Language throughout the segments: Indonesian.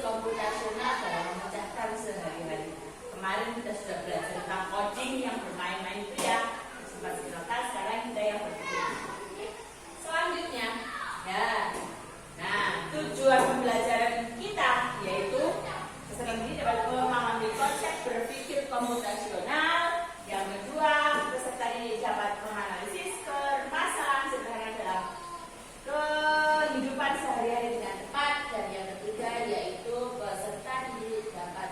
komputasional dalam memecahkan sehari-hari. Kemarin kita sudah belajar tentang coding yang bermain-main itu ya. Sempat silakan, sekarang kita yang berpikir. Selanjutnya, ya. Nah, tujuan pembelajaran kita yaitu peserta ini dapat memahami konsep berpikir komputasional. Yang kedua, peserta ini dapat menganalisis permasalahan sederhana dalam kehidupan sehari-hari dengan tepat. Dan yang ketiga yaitu peserta ini dapat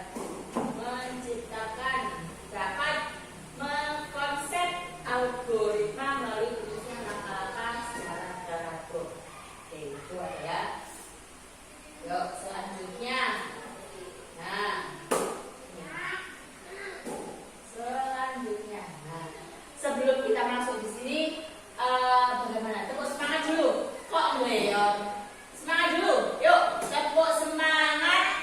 mengkonsep algoritma melalui penyusunan langkah-langkah secara teratur. Oke, itu ya. Yuk, selanjutnya. Nah, selanjutnya. Nah, sebelum kita masuk di sini, bagaimana? Tepuk semangat dulu. Kok ngeyot? Semangat dulu. Yuk, tepuk semangat.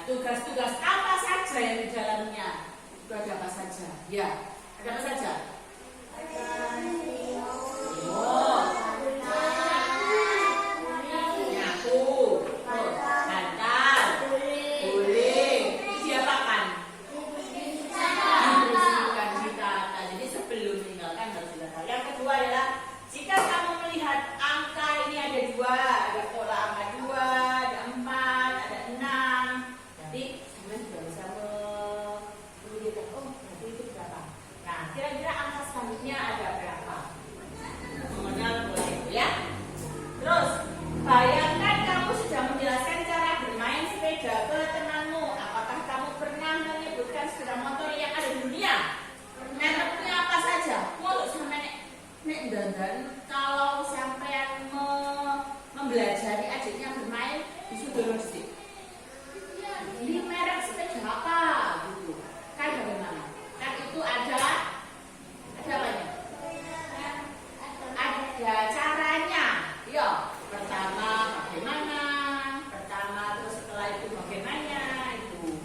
Tugas-tugas apa saja yang di dalamnya? Itu ada apa saja? Ya, ada apa saja? Nyapu, bantal, guling, diapakan? Dibersihkan, ditata. Jadi sebelum meninggalkan harus ditata. Yang kedua adalah jika kamu melihat angka ini ada 2, ada pola angka 2, ada 4, ada 6. Jadi sampai juga bisa memilih, oh berarti itu berapa? Nah, kira-kira angka selanjutnya ada berapa? Mengenal pola itu ya. Terus, bayangkan kamu sudah menjelaskan cara bermain sepeda ke temanmu. Apakah kamu pernah menyebutkan sepeda motor yang ada di dunia? Mereknya apa saja? Mau sampai nek dandan kalau sampai mempelajari adiknya bermain di Sudoro Didik. Ini merek sepeda apa gitu. Kan bagaimana? Kan itu ada apanya? Ada caranya. Ya, pertama bagaimana? Terus setelah itu bagaimana itu.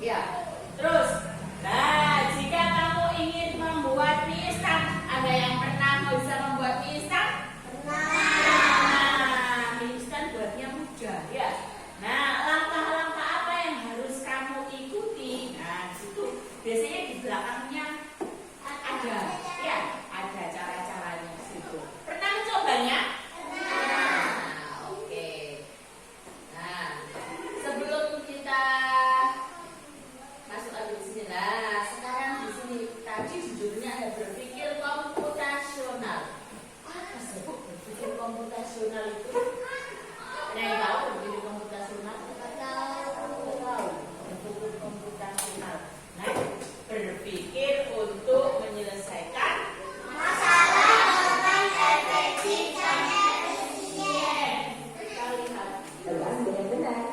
Ya. Terus, nah, jika kamu ingin membuat mie instan, ada yang pernah bisa membuat mie instan? Nah, mie instan buatnya mudah ya. Nah, langkah-langkah apa yang harus kamu ikuti? Nah, disitu biasanya di belakangnya ada, ya, ada cara-caranya di situ. Pernah mencobanya? Nah, oke. Nah, sebelum kita masuk lagi di sini, nah, sekarang di sini tadi judulnya ada berpikir komputasional. Apa sih Bu berpikir komputasional itu? Ada yang tahu berpikir komputasional? Berpikir komputasional. Nah, berpikir untuk menyelesaikan masalah dengan efektif dan efisien. Kita lihat. Dengan benar.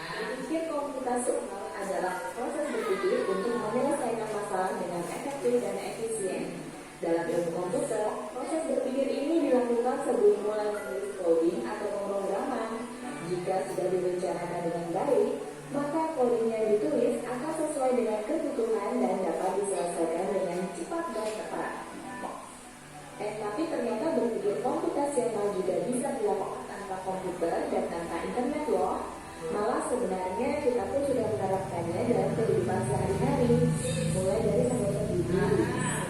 Berpikir komputasional adalah proses berpikir untuk menyelesaikan masalah dengan efektif dan efisien. Dalam ilmu komputer, proses berpikir ini dilakukan sebelum mulai menulis coding atau pemrograman. Jika sudah direncanakan dengan baik, maka coding yang ditulis akan sesuai dengan kebutuhan dan dapat diselesaikan dengan cepat dan tepat. Tapi ternyata berpikir komputasional juga bisa dilakukan tanpa komputer dan tanpa internet loh. Malah sebenarnya kita pun sudah menerapkannya dalam kehidupan sehari-hari, mulai dari membuat video,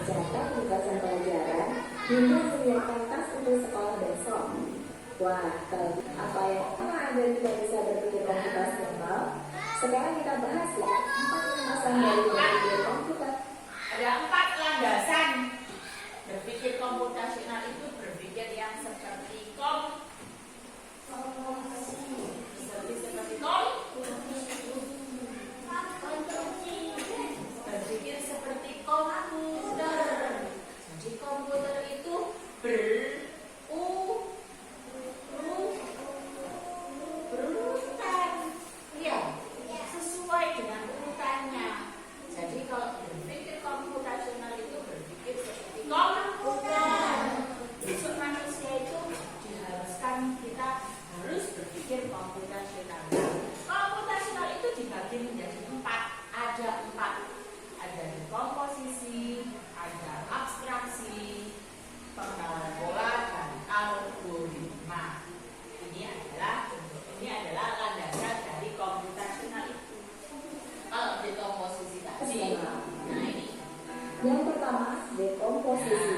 mencatat tugasan pelajaran, hingga menyiapkan tas untuk sekolah besok. Wah, apa yang agar kita bisa berpikir komputasional? Sekarang kita bahas ya 4 landasan dari berpikir komputer. Ada 4 landasan berpikir komputasional itu berpikir yang seperti komputasional. Nah, komputasional itu dibagi menjadi empat. Ada empat. Ada komposisi, ada abstraksi, pengenalan pola, dan algoritma. Ini adalah landasan dari komputasional itu. Kalau dekomposisi tadi, nah ini. Yang pertama, dekomposisi.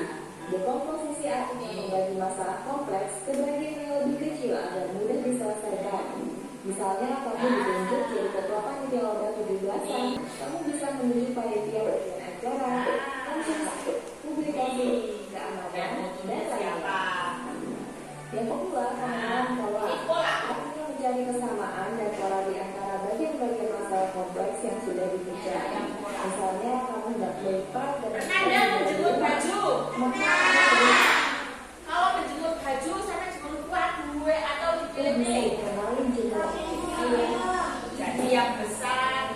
Dekomposisi artinya membagi masalah kompleks ke bagian yang lebih kecil agar mudah diselesaikan. Misalnya, kamu ditunjuk jadi ketua panitia lomba 17-an, kamu bisa menunjuk panitia bagian acara, konsumsi, publikasi, keamanan, dan lainnya. Yang kedua, pengenalan pola. Artinya mencari kesamaan dan pola di antara bagian-bagian masalah kompleks yang sudah dikejar. Misalnya, kamu hendak melipat dan Anda menjemur baju. Kalau menjemur baju, sama jemur kuat gue atau di klinik. kenalin jumlah Jadi yang besar,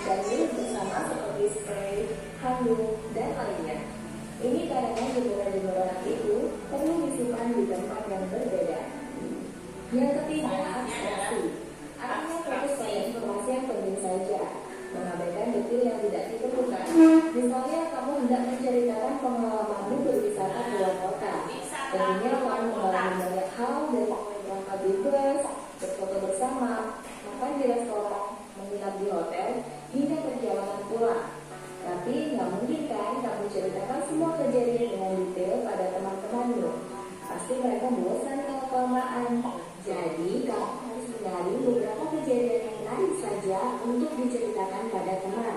dan milik bersama seperti spray, handuk, dan lainnya. Ini karena jemuran-jemuran itu perlu disimpan di tempat yang berbeda. Yang ketiga, abstraksi. Artinya fokus pada informasi yang penting saja, mengabaikan detail yang tidak diperlukan. Misalnya, kamu hendak menceritakan pengalamanmu berwisata ke luar kota. Tentunya kamu mengalami banyak hal dari berangkat di bus, berfoto bersama, makan di restoran, menginap di hotel, hingga perjalanan pulang. Tapi nggak mungkin kan kamu ceritakan semua kejadian dengan detail pada teman-temanmu. Pasti mereka bosan kalau kelamaan. Jadi kamu harus mencari beberapa kejadian yang menarik saja untuk diceritakan pada teman.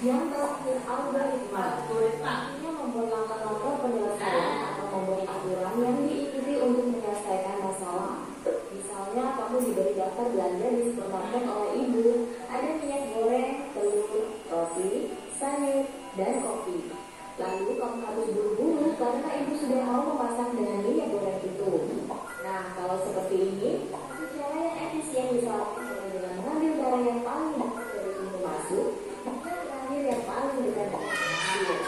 Yang terakhir, algoritma. Artinya membuat langkah-langkah penyelesaian atau membuat aturan yang diikuti untuk menyelesaikan masalah. Misalnya, kamu diberi daftar belanja di supermarket oleh ibu. Ada minyak goreng, telur, roti, sayur, dan kopi. Lalu kamu harus buru-buru karena ibu sudah mau memasak dengan minyak goreng itu. Nah, kalau seperti ini, cara yang efisien misalnya dengan mengambil barang yang paling dekat dari pintu masuk, dan terakhir yang paling dekat dari hasil.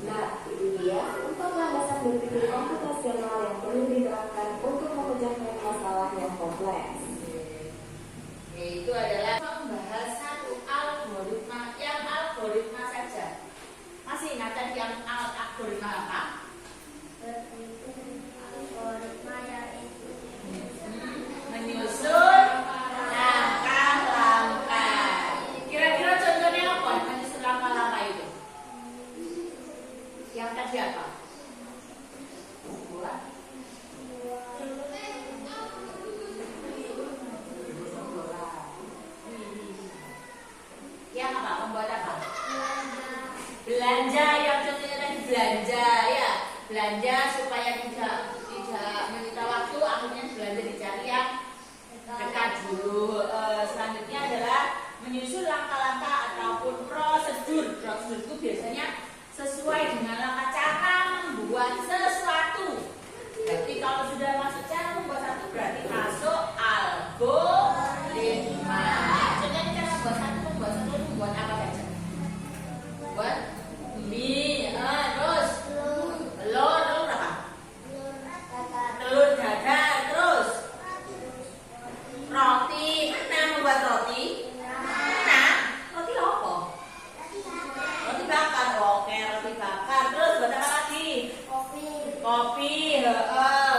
Nah, itu dia 4 landasan berpikir komputasional yang perlu diterapkan untuk memecahkan masalah yang kompleks. yaitu adalah membahas satu algoritma, yang algoritma saja. Masih ingat tadi yang algoritma apa? Algoritma yaitu Menyusun langkah-langkah. Kira-kira contohnya apa? Menyusun langkah-langkah itu. Yang tadi apa? Buat yang apa? Membuat apa? Belanja, yang contohnya tadi belanja ya. Belanja supaya tidak menyita waktu, akhirnya belanja dicari yang dekat dulu. Selanjutnya adalah menyusun langkah-langkah ataupun prosedur. Prosedur itu biasanya sesuai dengan langkah cara membuat sesuatu. Jadi kalau sudah masuk cara membuat satu berarti masuk algoritma. Contohnya cara membuat satu membuat apa saja? Buat mie, terus telur berapa? Telur dadar, terus roti. Nah, membuat roti. Nah, roti apa? Roti bakar. Oke, roti bakar. Terus buat apa lagi? Kopi.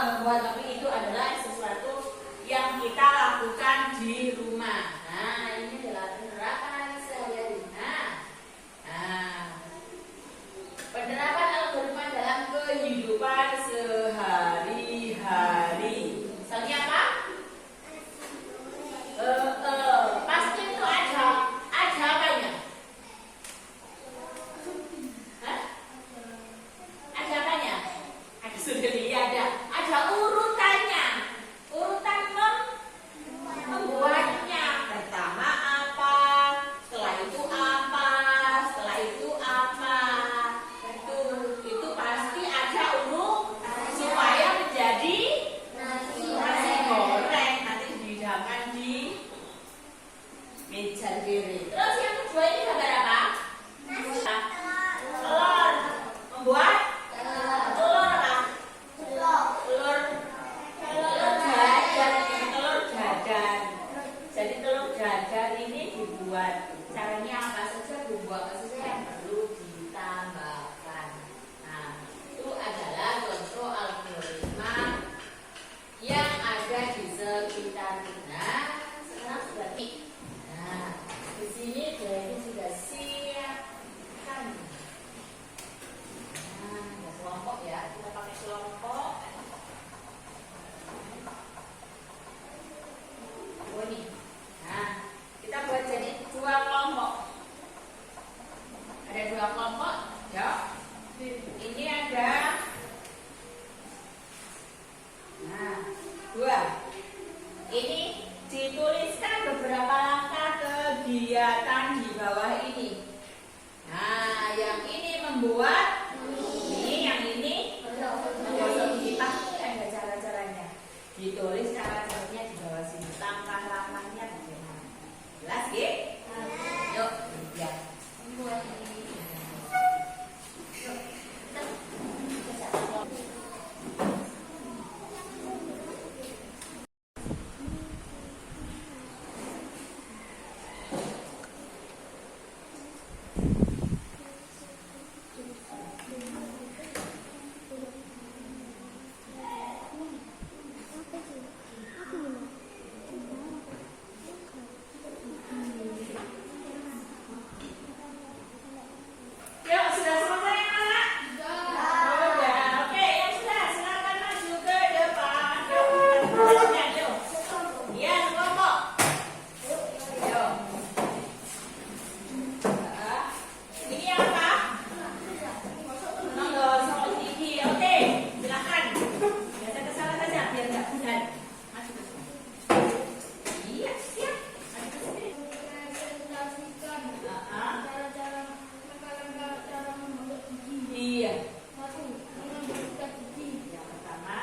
Membuat kopi itu adalah sesuatu yang kita lakukan di rumah. Nah, ini adalah penerapan sehari-hari. Penerapan algoritma dalam kehidupan sehari-hari. Misalnya apa? Pasti itu ada apanya? Hah? Ada apanya? Ada sudah lihat ada urutannya. Urutan membuatnya. Pertama apa? Setelah itu apa? Setelah itu apa? Itu pasti ada supaya menjadi nasi goreng. Nanti dihidangkan di meja kiri. Terus yang kedua ini gambar apa? Telur. Membuat telur apa? Telur dadar. Telur membuat. Caranya apa saja, bumbu apa saja yang perlu ditambahkan. Nah, itu adalah contoh algoritma yang ada di sekitar kita. Sekarang sudah nih. Nah, di sini jadi sudah siapkan. Nah, ada kelompok ya. Kita pakai kelompok. Oh nih. Nah, kita buat jadi dua kelompok. Ada dua kelompok, ya. Ini ada. Nah, dua. Ini dituliskan beberapa langkah kegiatan di bawah ini. Nah, yang ini membuat ini, yang ini menggosok gigi. Pasti ada cara-caranya. Ditulis cara-caranya di bawah sini. Langkah-langkahnya bagaimana? Jelas, ya? Yuk, lihat. Yuk, sudah selesai anak? Sudah. Oke, yang sudah silakan maju ke depan. Yuk, kita yuk. Iya, kelompok. Yuk. Ini apa? Menggosok gigi. Oke, silakan. Biasa ke sana saja biar nggak budan. Maju ke sini. Iya, siap. Maju ke sini. Iya. Yang pertama,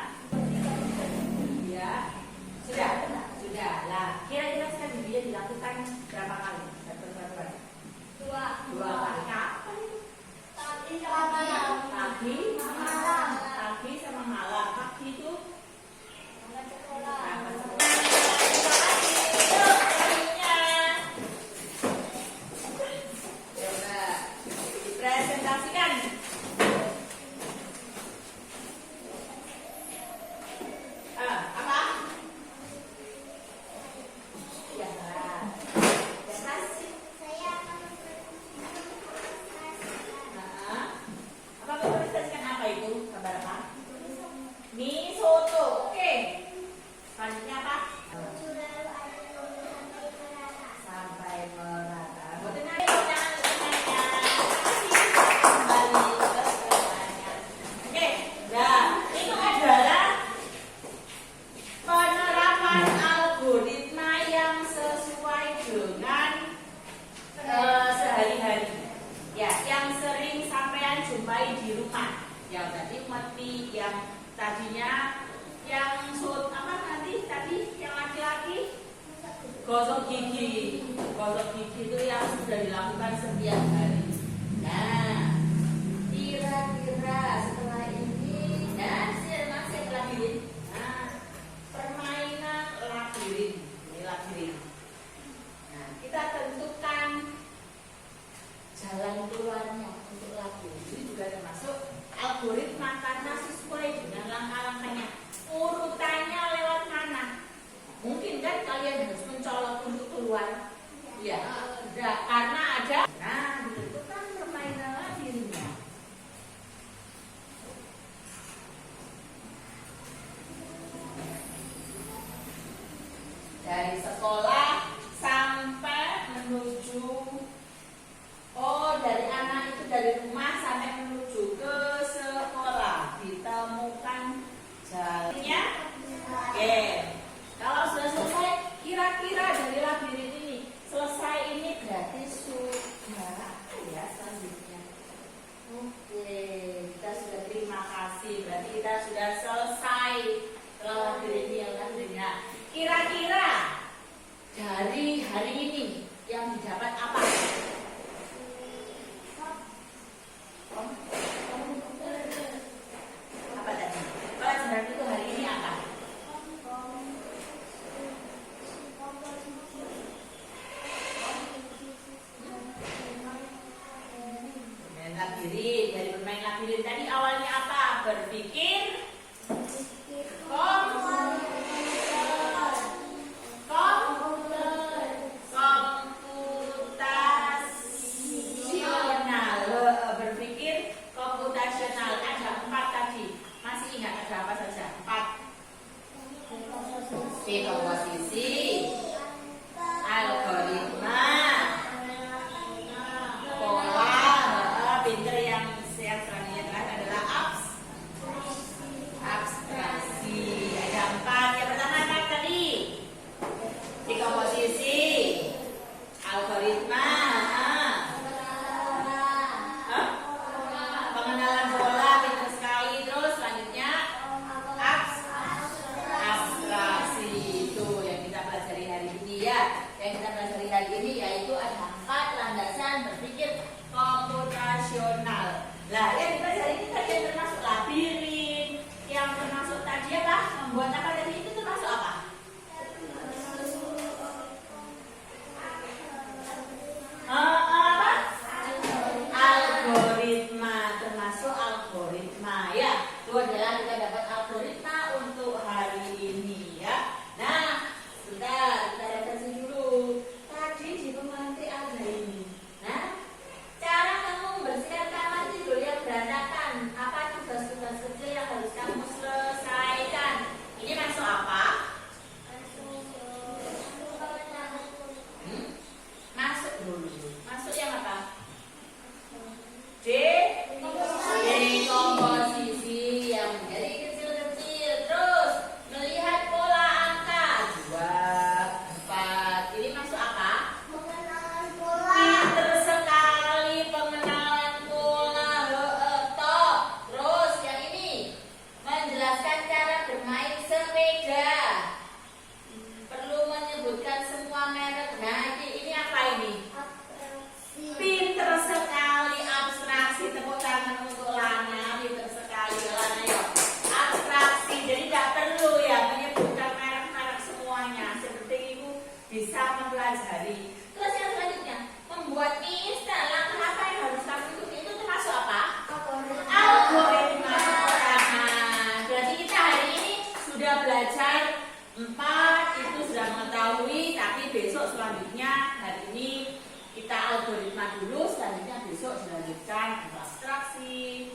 iya, sudah, lah. Kira-kira sekali dia dilakukan berapa kali? Dua kali. Kapan itu? Pagi sama malam. Pagi itu berangkat sekolah. Yuk, selanjutnya. Coba dipresentasikan. Apa? Ya, apa presentasikan apa itu? Kabar apa? Mie soto. Oke. Selanjutnya apa? Sampai merata. Jangan lupa kembali ke pertanyaan. Oke, nah itu adalah penerapan algoritma yang sesuai dengan sehari-hari. Ya, yang sering sampean jumpai di rumah. Yang tadi mati, yang tadinya yang apa tadi yang laki-laki gosok gigi. Gosok gigi itu yang sudah dilakukan setiap hari. Nah, kira-kira setelah ini, masih labirin. Nah, permainan labirin. Ini labirin. Nah, kita tentukan jalan keluarnya untuk labirin. Ini juga termasuk algoritma karena sesuai dengan langkah-langkahnya. Urutannya lewat mana? Mungkin kan kalian harus mencolok untuk keluar. Ya, karena ada. Nah, itu kan permainan labirinnya. Dari sekolah sampai menuju dari anak itu dari rumah sampai menuju ke sekolah ditemukan jalannya. Oke, kalau sudah selesai, kira-kira dari labirin ini selesai ini berarti sudah ya selanjutnya. Oke, kita sudah terima kasih. Berarti kita sudah selesai labirin yang labirinnya. Kira-kira berpikir komputasional. Berpikir komputasional. Ada 4 tadi. Masih ingat ada apa saja? 4. Dekomposisi, algoritma, pola, pinter yang selanjutnya adalah abstraksi. Ada 4. Yang pertama apa tadi? Dekomposisi, algoritma, pengenalan pola, pinter sekali. Terus selanjutnya abstraksi. Itu yang kita pelajari hari ini ya. Yang kita pelajari hari ini yaitu ada 4 landasan berpikir komputasional. Lah, yang kita pelajari ini tadi yang termasuk labirin, yang termasuk tadi apa? Membuat apa tadi itu termasuk apa? Apa? Algoritma, termasuk algoritma ya. Itu adalah kita dapat algoritma untuk hari ini ya. Nah, sebentar kita refleksi dulu. Tadi di pemantik ada ini. Nah, cara kamu membersihkan kamar tidur yang berantakan. Apa tugas-tugas kecil yang harus kamu selesaikan? Ini masuk apa? Masuk dulu. Masuk yang apa? Dekomposisi yang menjadi kecil-kecil. Terus melihat pola angka 2, 4. Ini masuk apa? Pinter sekali pengenalan pola. Terus yang ini menjelaskan cara bermain sepeda. Perlu menyebutkan semua merek. Nah, ini apa ini? Pinter sekali abstraksi. Tepuk tangan untuk Lana. Pinter sekali Lana ya. Abstraksi. Jadi tidak perlu ya menyebutkan merek-merek semuanya. Seperti itu bisa mempelajari. Terus yang selanjutnya membuat mie instan. Langkah apa yang harus kamu ikuti? Itu termasuk apa? Algoritma. Nah, berarti kita hari ini sudah belajar 4, itu sudah mengetahui. Tapi besok selanjutnya hari ini kita algoritma dulu, selanjutnya besok dilanjutkan abstraksi,